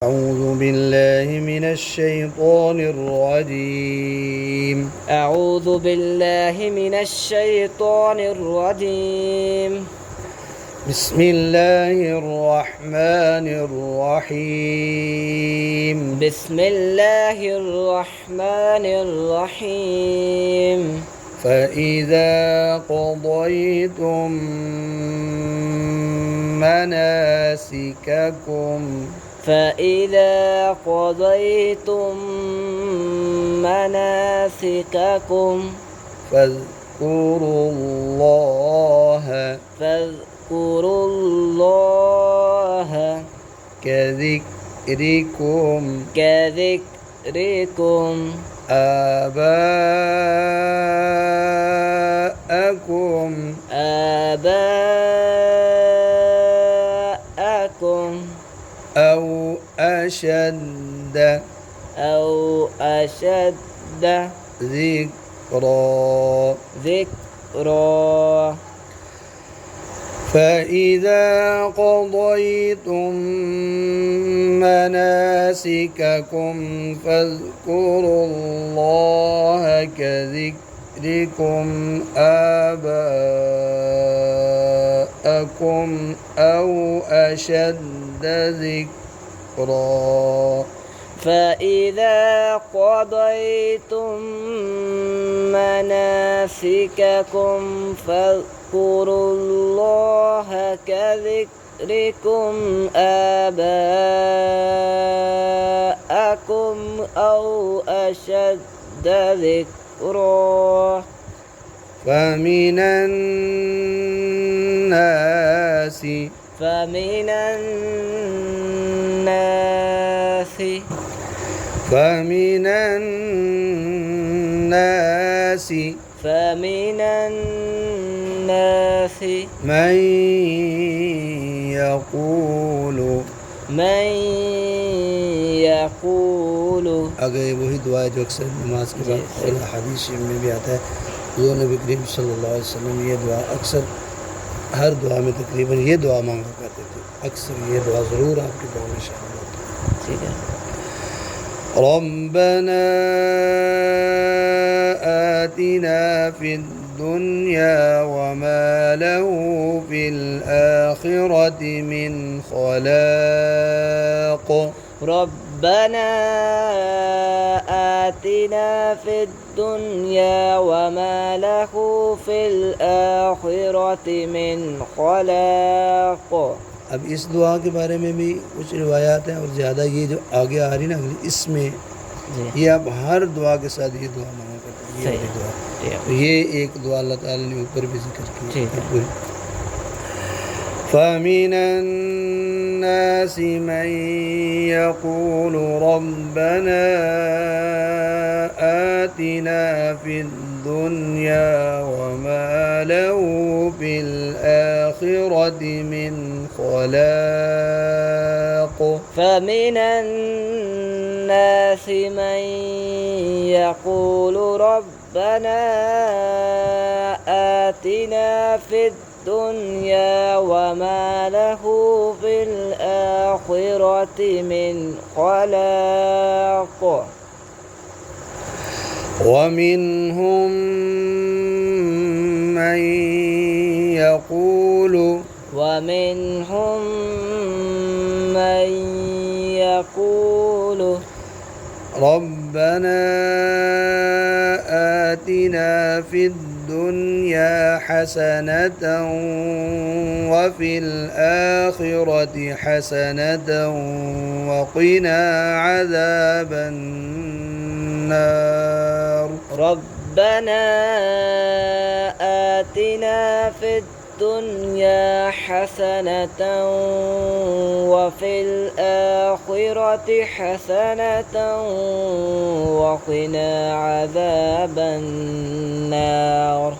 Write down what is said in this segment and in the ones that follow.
أعوذ بالله من الشيطان الرجيم. أعوذ بالله من الشيطان الرجيم. بسم الله الرحمن الرحيم. بسم الله الرحمن الرحيم. فإذا قضيتم مناسككم فاذكروا الله كذكركم آباءكم أو أشد ذكرا. فإذا قضيتم مناسككم فاذكروا الله كذكركم آباءكم أو أشد ذكرا. فإذا قضيتم مناسككم فاذكروا الله كذكركم آباءكم أو أشد ذكرا. فمن الناس من يقول अगर वही दुआ है जो अक्सर नमाज के बाद हदीस में भी आता है। जो नबी करीम सल्लल्लाहु अलैहि वसल्लम ये दुआ अक्सर हर दुआ में तकरीबन ये दुआ मांगा करते थे। अक्सर ये दुआ ज़रूर आपकी दुआ में शामिल होती है। ठीक है। रब्बना आतिना फिद्दुन्या वमा लहू फिल आखिरति मिन खलाक। रब्बना आतिना फिद्दुन्या वमा लहू फिल आखिरति मिन खलाक। अब इस दुआ के बारे में भी कुछ रिवायात हैं और ज़्यादा ये जो आगे आ रही ना इसमें ये आप हर दुआ के साथ ये दुआ मांगा करते हैं। ये दुआ तो ये एक दुआ अल्लाह ताला ने ऊपर भी जिक्र की है। फमिनन नासि मन यक़ूलु रब्बना आतिना फिद्दुन्या वमा लहू फिल आखिरति मिन खलाक। فمن الناس من يقول ربنا آتنا في الدنيا وما له في الآخرة من خلاق. ومنهم من يقول ربنا آتنا في الدنيا حسنة وفي الآخرة حسنة وقنا عذاب النار. ربنا آتنا في الدنيا حسنة وفي الآخرة حسنة وقنا عذاب النار.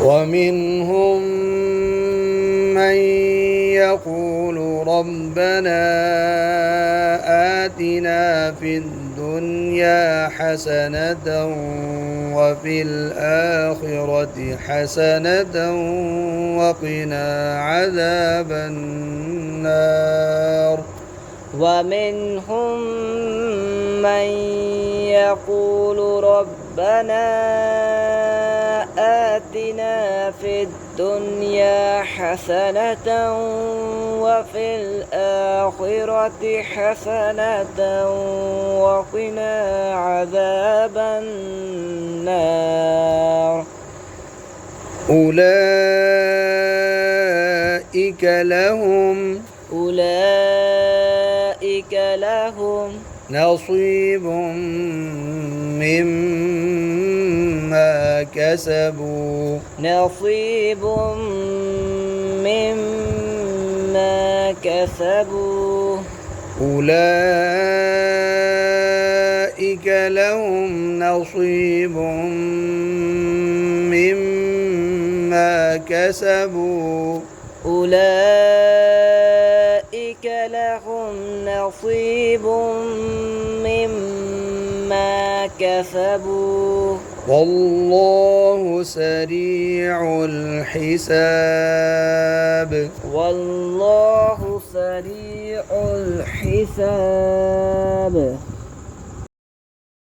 ومنهم من يقول ربنا آتنا في الدنيا الدنيا حسنة وفي الآخرة حسنة وقنا عذاب النار ومنهم من يقول ربنا آتنا في الدنيا حسنة وفي الآخرة حسنة وقنا عذاب النار أولئك لهم نصيب مما كسبوا أولئك لهم نصيب مما كسبوا أولئك لهم نصيب مما كسبوا والله سريع الحساب والله سريع الحساب